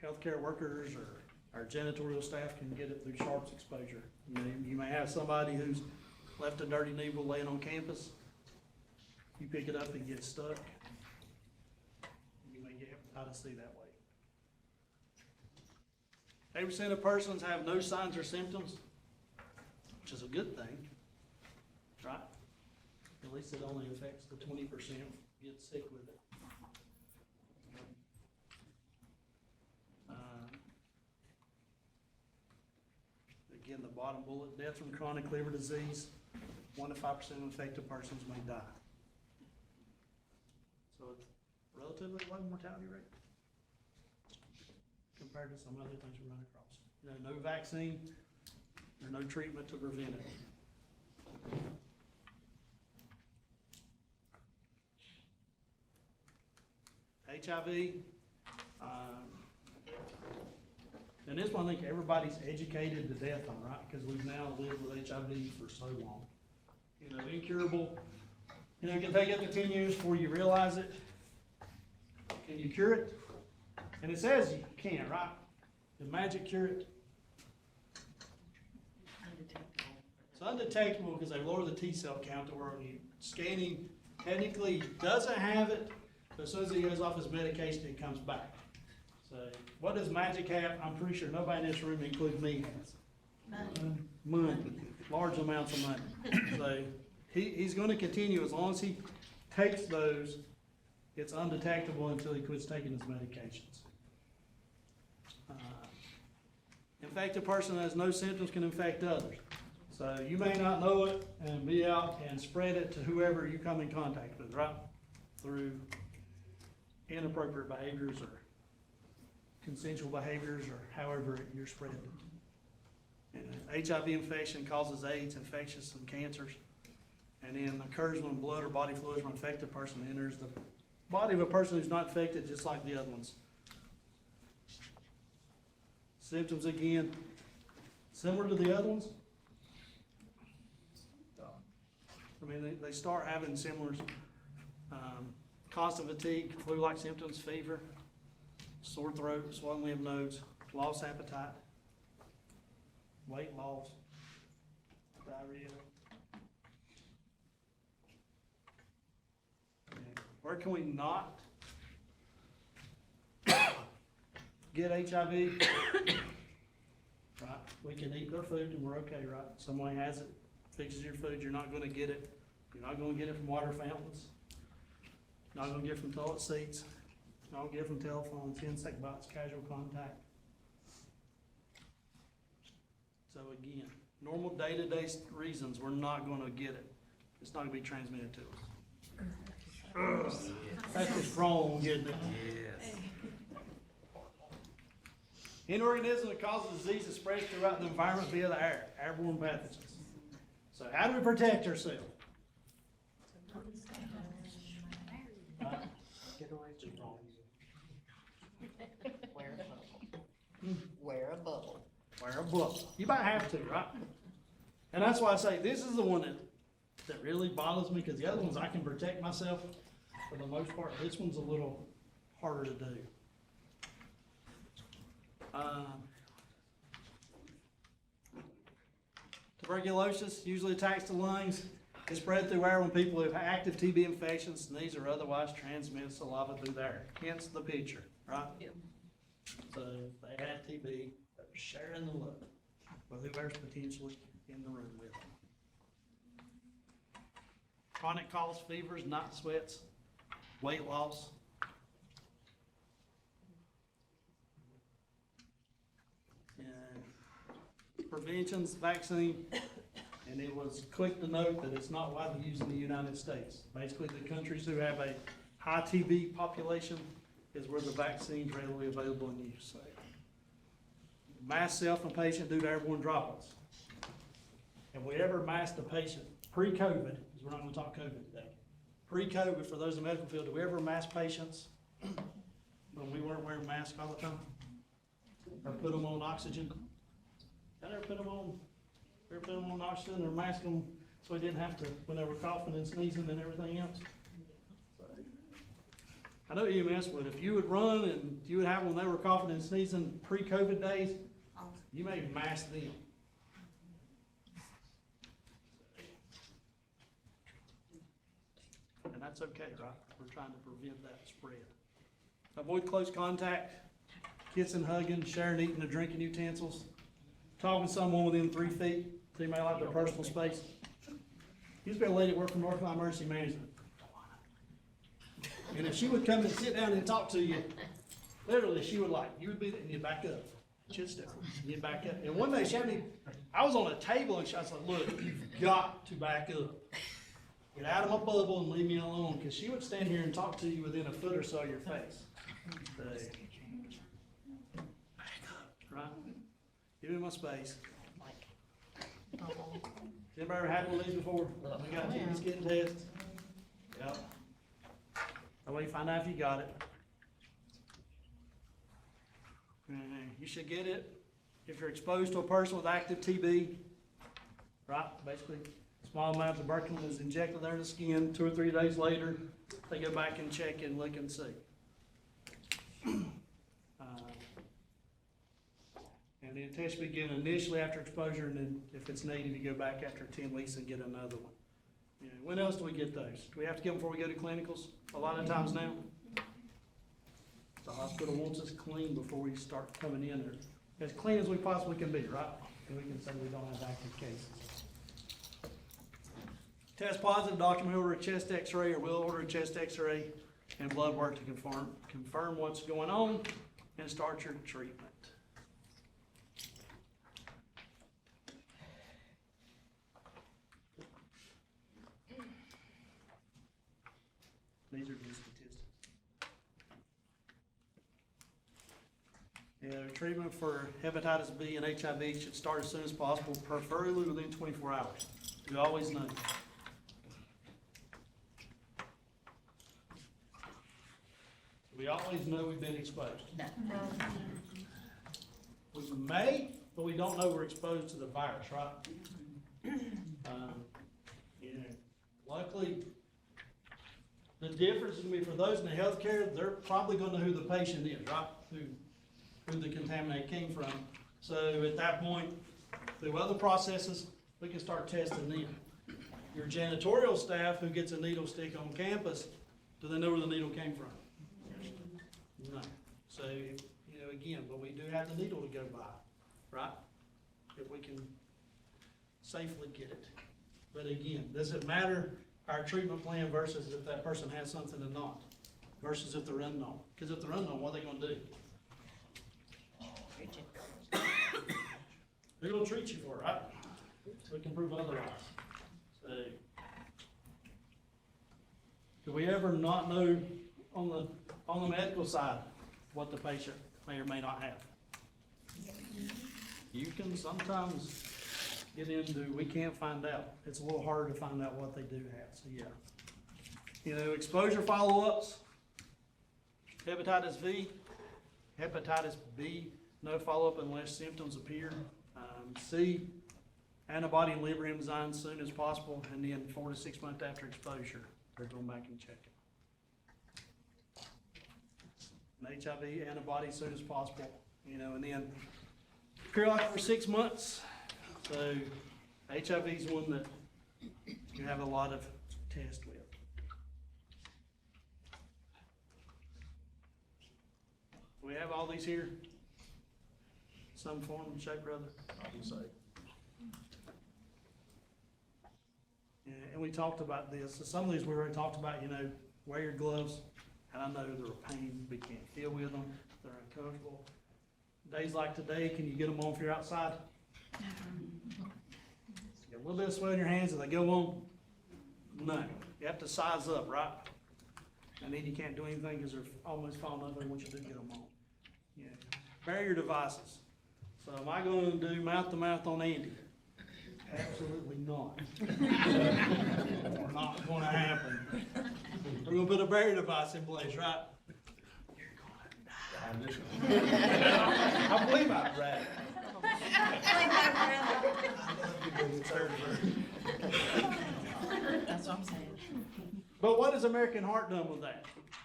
healthcare workers or our janitorial staff can get it through sharps exposure. You know, you may have somebody who's left a dirty needle laying on campus. You pick it up and get stuck. You may get hepatitis C that way. 80% of persons have no signs or symptoms, which is a good thing. at least it only affects the 20% get sick with it. Again, the bottom bullet, death from chronic liver disease, 1 to 5% of infected persons may die. So it's relatively low mortality rate compared to some other things we run across. You know, no vaccine, or no treatment to prevent it. HIV, and this one I think everybody's educated to death on, right? Because we've now lived with HIV for so long. You know, incurable. You know, it can take up to 10 years before you realize it. Can you cure it? And it says you can, right? The magic cure it. It's undetectable because they lower the T cell count to where when you scanning technically doesn't have it, but as soon as he goes off his medication, it comes back. So what does magic have? I'm pretty sure nobody in this room, including me, has. Money. Large amounts of money. So he's going to continue as long as he takes those. It's undetectable until he quits taking his medications. Infected person that has no symptoms can infect others. So you may not know it and be out and spread it to whoever you come in contact with, right? Through inappropriate behaviors or consensual behaviors or however you're spreading it. And HIV infection causes AIDS, infectious, and cancers. And then occurs when blood or body fluids from an infected person enters the body of a person who's not infected, just like the other ones. Symptoms, again, similar to the other ones. I mean, they start having similar constant fatigue, flu-like symptoms, fever, sore throat, swollen lymph nodes, lost appetite, weight loss, diarrhea. Where can we not get HIV? Right? We can eat our food and we're okay, right? Someone has it, fixes your food, you're not gonna get it. You're not gonna get it from water fountains. Not gonna get it from toilet seats. Not gonna get it from telephones, insect bites, casual contact. So again, normal day-to-day reasons, we're not gonna get it. It's not gonna be transmitted to us. Ugh, that's just wrong, isn't it? Yes. Any organism that causes disease is spread throughout the environment via the air, airborne pathogens. So how do we protect ourselves? Get away from wrong. Wear a bubble. Wear a bubble. Wear a bubble. You might have to, right? And that's why I say this is the one that really bothers me, because the other ones I can protect myself for the most part. This one's a little harder to do. Tuberculosis usually attacks the lungs. It's spread through air when people have active TB infections, sneeze, or otherwise transmit saliva through the air. Hence the picture, right? Yep. So they had TB, they were sharing the load with whoever's potentially in the room with them. Chronic coughs, fevers, night sweats, weight loss. And preventions, vaccine, and it was quick to note that it's not widely used in the United States. Basically, the countries who have a high TB population is where the vaccine's readily available in use. So, mask self and patient due to airborne droplets. Have we ever masked a patient pre-COVID, because we're not going to talk COVID today. Pre-COVID, for those in the medical field, do we ever mask patients when we weren't wearing masks all the time? Or put them on oxygen? I never put them on, oxygen or mask them so we didn't have to, when they were coughing and sneezing and everything else. So, I know EMS would. If you would run and you would have when they were coughing and sneezing pre-COVID days, you may mask them. And that's okay, right? We're trying to prevent that spread. Avoid close contact, kissing, hugging, sharing, eating, or drinking utensils. Talking to someone within 3 feet, so you may like their personal space. Used to be a lady that worked for North Carolina Emergency Management. And if she would come and sit down and talk to you, literally, she would you would be there, and you'd back up. She'd step, and you'd back up. And one day she had me, I was on a table and she was like, look, you've got to back up. Get out of my bubble and leave me alone, because she would stand here and talk to you within a foot or so of your face. So, back up, right? Give me my space. Has anybody ever had one of these before? We got TB skin test. Yep. That way you find out if you got it. You should get it if you're exposed to a person with active TB, right? Basically, small amounts of berkelium is injected there in the skin. 2 or 3 days later, they go back and check and look and see. And the test will be given initially after exposure, and then if it's needed, you go back after 10 weeks and get another one. You know, when else do we get those? Do we have to get them before we go to clinicals? A lot of times now. The hospital wants us clean before we start coming in there. As clean as we possibly can be, right? And we can say we don't have active cases. Test positive, doctor may order a chest x-ray or will order a chest x-ray and blood work to confirm what's going on and start your treatment. These are the statistics. Treatment for hepatitis B and HIV should start as soon as possible, preferably within 24 hours. You always know. We always know we've been exposed. No. We may, but we don't know we're exposed to the virus, right? Luckily, the difference is going to be for those in the healthcare, they're probably going to know who the patient is, right? Who the contaminant came from. So at that point, through other processes, we can start testing them. Your janitorial staff who gets a needle stick on campus, do they know where the needle came from? No. So, again, but we do have the needle to go by, right? If we can safely get it. But again, does it matter our treatment plan versus if that person has something or not? Versus if they're unknown? Because if they're unknown, what are they gonna do? They're gonna treat you for it, right? So we can prove otherwise. So, do we ever not know on the medical side what the patient may or may not have? You can sometimes get into, we can't find out. It's a little harder to find out what they do have, so yeah. Exposure follow-ups, hepatitis V, hepatitis B, no follow-up unless symptoms appear. C, antibody and liver enzymes as soon as possible, and then 4 to 6 months after exposure, they're going back and checking. And HIV antibody as soon as possible, and then periodic for 6 months. So HIV is one that you have a lot of tests with. We have all these here. Some form and shape, brother. I would say. Yeah, and we talked about this. So some of these we already talked about. Wear your gloves. And I know they're a pain. We can't feel with them. They're uncomfortable. Days like today, can you get them on if you're outside? You get a little bit of sweat in your hands, and they go on. No, you have to size up, right? And then you can't do anything because they're almost falling over once you do get them on. Yeah. Barrier devices. So am I going to do mouth-to-mouth on Andy? Absolutely not. Not going to happen. We're going to put a barrier device in place, right? You're going to die. I believe I'm right. That's what I'm saying. But what has American Heart done with that?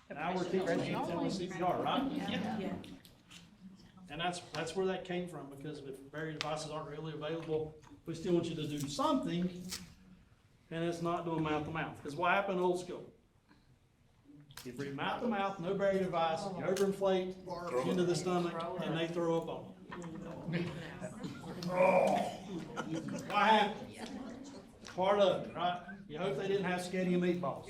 Now we're teaching kids on CPR, right? Yeah. And that's where that came from, because if barrier devices aren't really available, we still want you to do something, and it's not doing mouth to mouth. Because what happened old school? You breathe mouth to mouth, no barrier device, you overinflate into the stomach, and they throw up on you. Oh. What happened? part of it, right? You hope they didn't have spaghetti and meatballs.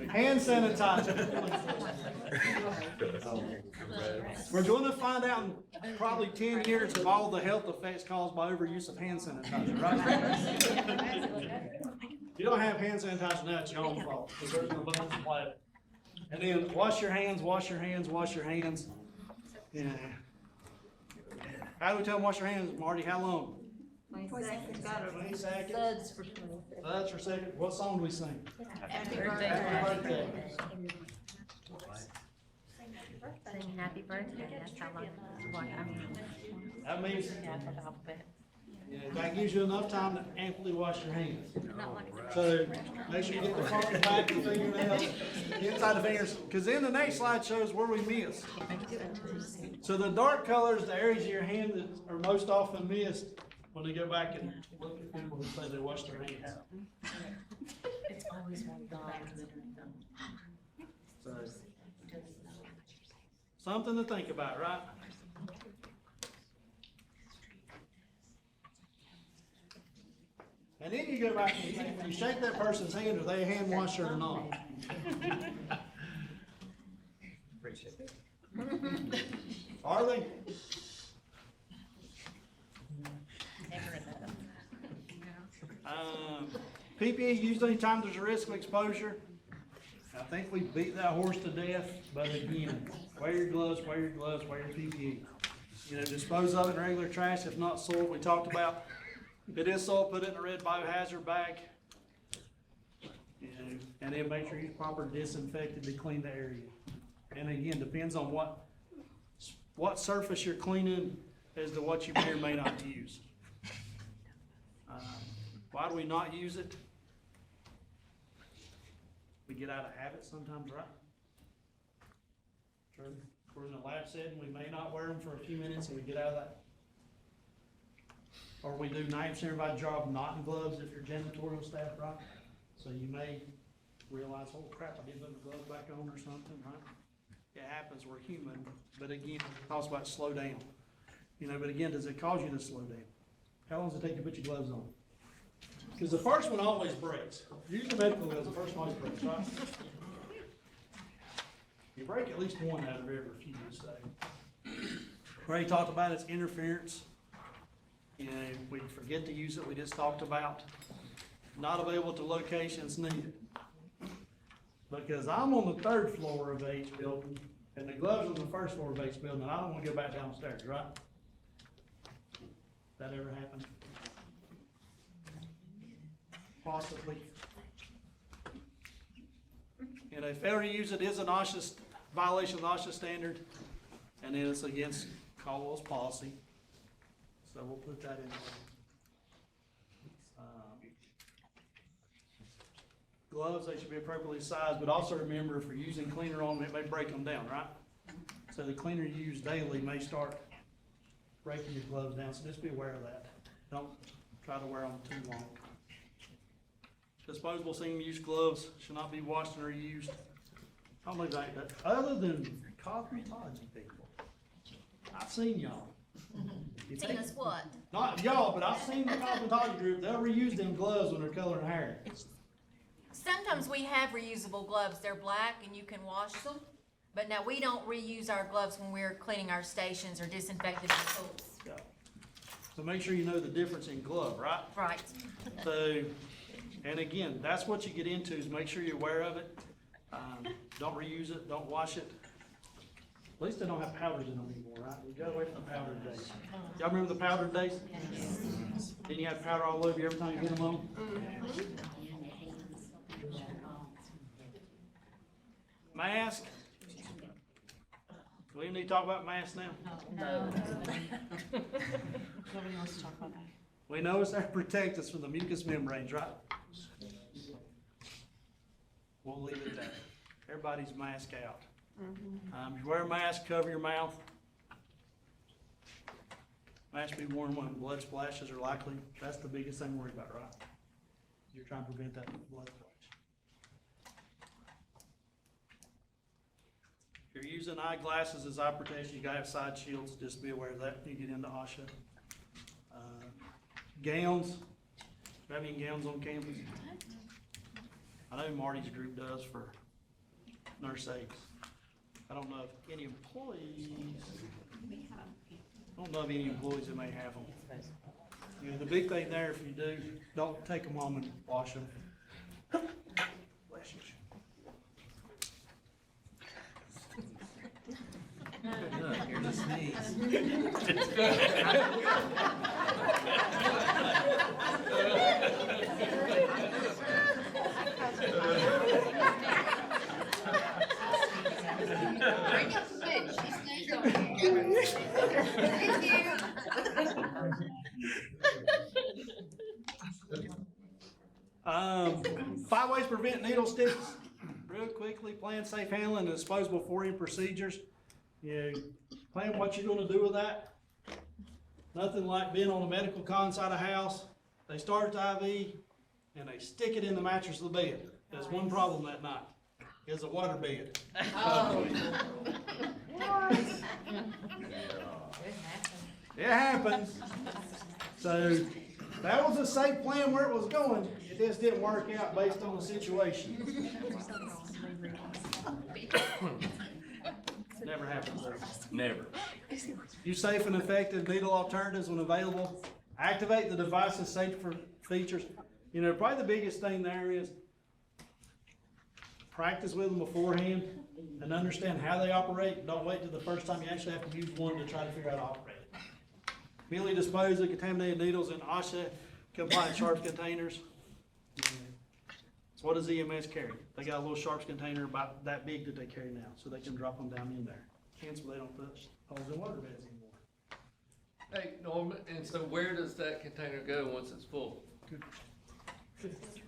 Hand sanitizer. We're going to find out in probably 10 years of all the health effects caused by overuse of hand sanitizer, right? You don't have hand sanitizer now, it's your own fault, because there's an abundance of plastic. And then wash your hands, wash your hands, wash your hands. Yeah. How do we tell them wash your hands, Marty? How long? 20 seconds. 20 seconds. Suds for 20 seconds. That's for second. What song do we sing? Happy Happy birthday. birthday. Saying happy birthday, that's how long, what, I mean. That means, Yeah, for the alphabet. yeah, that gives you enough time to amply wash your hands. Not like a So make sure you get the front, back, the fingernails, inside the fingers, because then the next slide shows where we missed. So the dark colors, the areas of your hand that are most often missed when they go back and look at people who say they wash their hands. It's always one gone. So, something to think about, right? And then you go back and think, when you shake that person's hand, are they a hand washer or not? Are they? PPE used anytime there's a risk of exposure. I think we beat that horse to death, but again, wear your gloves, wear your gloves, wear your PPE. You know, dispose of it in regular trash, if not soiled, we talked about. If it is soiled, put it in a red biohazard bag. You know, and then make sure you properly disinfected to clean the area. And again, depends on what surface you're cleaning as to what you may or may not use. Why do we not use it? We get out of habit sometimes, right? True. If we're in a lab setting, we may not wear them for a few minutes and we get out of that. Or we do 90% of our job not in gloves if you're janitorial staff, right? So you may realize, oh crap, I didn't put my gloves back on or something, right? It happens, we're human, but again, it talks about slow down. You know, but again, does it cause you to slow down? How long does it take to put your gloves on? Because the first one always breaks. Usually medical gloves, the first one always breaks, right? You break at least one out of every few, so. We already talked about its interference. You know, we forget to use it, we just talked about. Not available to locations needed. Because I'm on the 3rd floor of H building, and the gloves on the 1st floor of H building, and I don't wanna go back downstairs, right? That ever happened? Possibly. And a failure to use it is an OSHA violation of the OSHA standard, and then it's against Caldwell's policy. So we'll put that in there. Gloves, they should be appropriately sized, but also remember if you're using cleaner on them, it may break them down, right? So the cleaner you use daily may start breaking your gloves down, so just be aware of that. Don't try to wear them too long. Disposable single-use gloves should not be washed and reused. I don't believe that, other than cosmetology people. I've seen y'all. You Seen take- us what? Not y'all, but I've seen the cosmetology group, they'll reuse them gloves when they're coloring hair. Sometimes we have reusable gloves. They're black and you can wash them. But now we don't reuse our gloves when we're cleaning our stations or disinfecting the tools. Yeah. So make sure you know the difference in glove, right? Right. So, and again, that's what you get into, is make sure you're aware of it. Don't reuse it, don't wash it. At least they don't have powders in them anymore, right? We got away from the powder days. Y'all remember the powder days? Then you have powder all over you every time you get them on? Mask? Do we even need to talk about masks now? No. Nobody wants to talk about that. We know it's there to protect us from the mucous membranes, right? We'll leave it there. Everybody's mask out. If you wear a mask, cover your mouth. Mask be worn when blood splashes are likely. That's the biggest thing to worry about, right? You're trying to prevent that blood splash. using eyeglasses as eye protection, you gotta have side shields, just be aware of that when you get into OSHA. Gowns, do you have any gowns on campus? I know Marty's group does for nurse aides. I don't know if any employees, that may have them. You know, the big thing there, if you do, don't take them home and wash them. Bless you. Here's a sneeze. Bring it to me, she sneezed on you. Thank you. Five ways to prevent needle sticks. Real quickly, plan safe handling and disposable foreign procedures. You know, plan what you're gonna do with that. Nothing like being on a medical con side of house. They start the IV and they stick it in the mattress of the bed. There's one problem that night. It's a water bed. It happens. So that was a safe plan where it was going. It just didn't work out based on the situation. Never happens though. Never. Use safe and effective needle alternatives when available. Activate the device's safety features. You know, probably the biggest thing there is practice with them beforehand and understand how they operate. Don't wait till the first time you actually have to use one to try to figure out how to operate it. Immediately dispose of contaminated needles in OSHA compliant sharps containers. So what does EMS carry? They got a little sharps container about that big that they carry now, so they can drop them down in there. Hence why they don't touch holes in water beds anymore. Hey, Norman, and so where does that container go once it's full?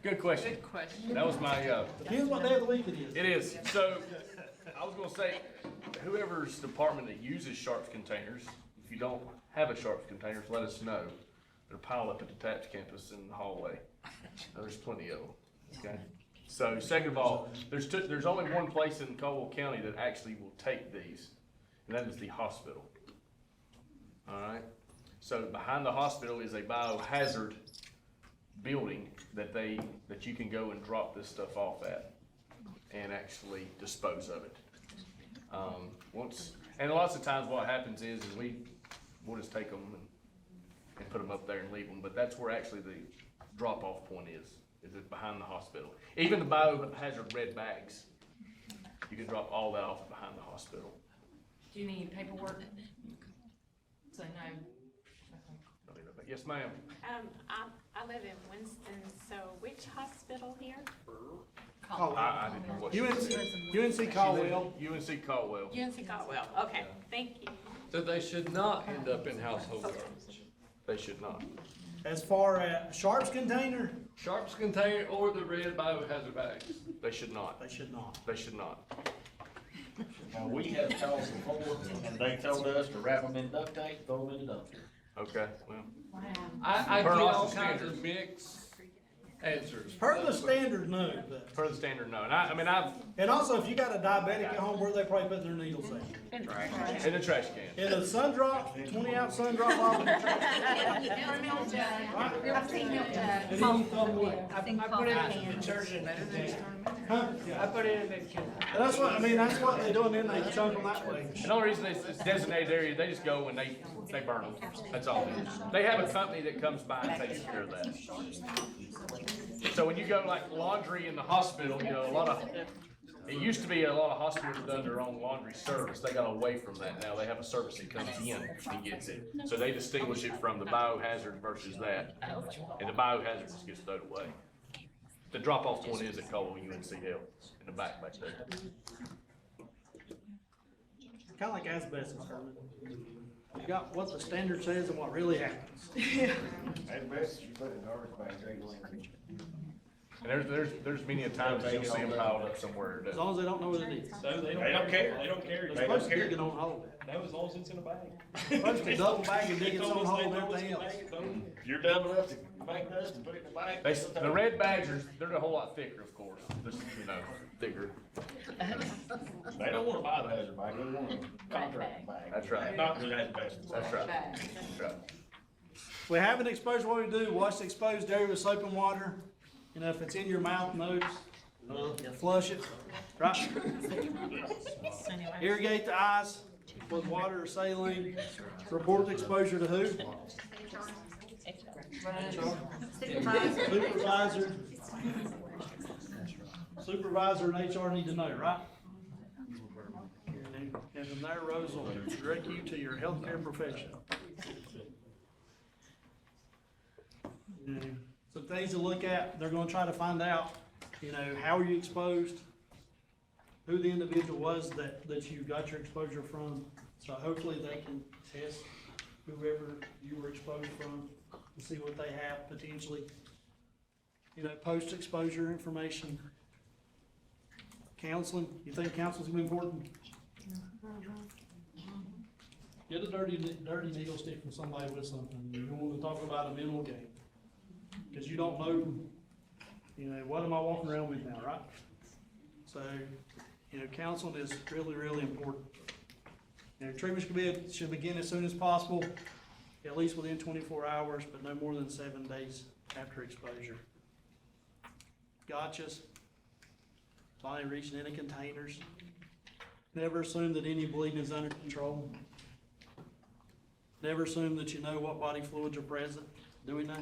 Good question. Good question. That was my, Depends what day of the week it is. it is. So, I was gonna say, whoever's department that uses sharps containers, if you don't have a sharps containers, let us know. They're piled up at the TAPS campus in the hallway. There's plenty of them, okay? So, second of all, there's only one place in Caldwell County that actually will take these, and that is the hospital. All right? So, behind the hospital is a biohazard building that you can go and drop this stuff off at and actually dispose of it. And lots of times what happens is we'll just take them and put them up there and leave them, but that's where actually the drop-off point is it behind the hospital. Even the biohazard red bags, you can drop all that off behind the hospital. Do you need paperwork? So no. Yes, ma'am. I live in Winston, so which hospital here? I didn't know what she said. UNC Caldwell. UNC Caldwell. UNC Caldwell, okay, thank you. So they should not end up in household garbage. They should not. As far as sharps container, Sharps container or the red biohazard bags. They should not. they should not. They should not. Now, we have calls before, and they told us to wrap them in duct tape, throw them in the dumpster. Okay, well, I Per get all Austin's kinds standards. of mixed answers. Per the standard, no, but, per the standard, no. And I've, and also if you got a diabetic at home, where they probably put their needles at? in the trash can. In a sun drop, 20-ounce sun drop bottle. And then you throw them away. I put it in the detergent. Huh? I put it in the. And that's what, I mean, that's what they do, and then they chunk them that way. And the only reason it's designated area, they just go and they burn them. That's all it is. They have a company that comes by and takes care of that. So when you go like laundry in the hospital, you know, it used to be a lot of hospitals done their own laundry service. They got away from that now. They have a service that comes in and gets it. So they distinguish it from the biohazard versus that. And the biohazard just gets thrown away. The drop-off point is at Caldwell UNC Health in the back there. Kinda like asbestos, Herman. You got what the standard says and what really happens. At best, you put it in garbage bag, they will. And there's many a times that you'll see them piled up somewhere. As long as they don't know what it is. They don't care. They don't care. They're supposed to dig it on hold. No, as long as it's in a bag. Supposed to double bag and dig its own hole and everything else. If you're dumb enough to make dust and put it in a bag. The red bags they're a whole lot thicker, of course, just, you know, thicker. They don't don't wanna buy the hazard bag, they want a contract bag. That's right. Not the hazard bag. That's right. Bag. That's right. If we have an exposure, what we do, wash the exposed area with soap and water. You know, if it's in your mouth, nose, flush it, right? Irrigate the eyes with water or saline. Report the exposure to who? Supervisor. Supervisor and HR need to know, right? And from there, Rose will direct you to your healthcare professional. You know, some things to look at, they're gonna try to find out, you know, how are you exposed? Who the individual was that you got your exposure from. So hopefully they can test whoever you were exposed from and see what they have potentially. You know, post-exposure information. Counseling, you think counseling's gonna be important? Get a dirty needle stick from somebody with something. You don't wanna talk about a mental game. Cause you don't know, you know, what am I walking around with now, right? So, you know, counseling is really, really important. You know, treatment should begin as soon as possible, at least within 24 hours, but no more than 7 days after exposure. Gotchas, finally reaching into containers. Never assume that any bleeding is under control. Never assume that you know what body fluids are present. Do we know?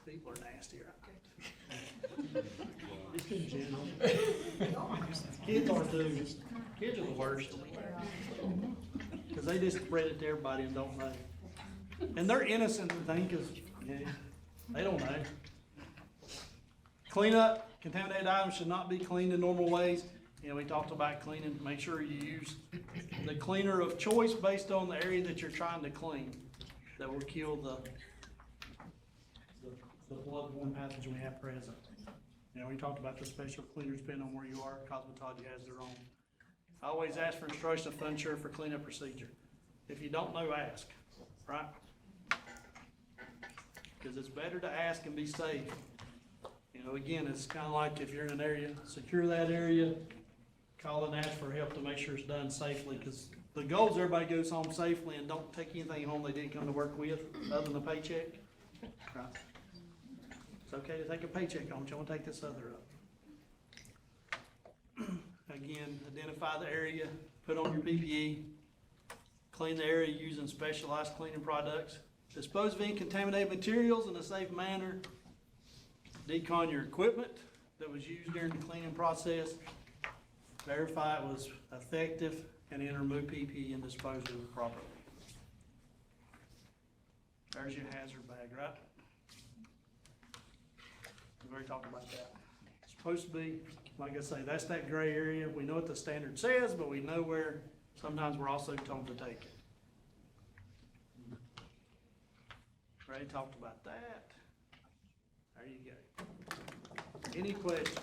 People are nasty, right? Just in general. Kids are too. Kids are the worst. Cause they just spread it to everybody and don't know. And they're innocent to think, cause, yeah, they don't know. Clean up, contaminated items should not be cleaned in normal ways. You know, we talked about cleaning, make sure you use the cleaner of choice based on the area that you're trying to clean that will kill the bloodborne pathogen we have present. You know, we talked about the special cleaners depending on where you are, cosmetology has their own. I always ask for instructions if unsure for cleanup procedure. If you don't know, ask, right? Because it's better to ask and be safe. You know, again, it's kind of like if you're in an area, secure that area, call and ask for help to make sure it's done safely, because the goal is everybody goes home safely and don't take anything home they didn't come to work with, other than a paycheck. Right? It's okay to take a paycheck home, but you want to take this other up. Again, identify the area, put on your PPE, clean the area using specialized cleaning products, dispose of any contaminated materials in a safe manner, decon your equipment that was used during the cleaning process, verify it was effective, and then remove PPE and dispose of it properly. There's your hazard bag, right? We've already talked about that. It's supposed to be, like I say, that's that gray area. We know what the standard says, but we know where sometimes we're also told to take it. Already talked about that. There you go. Any questions?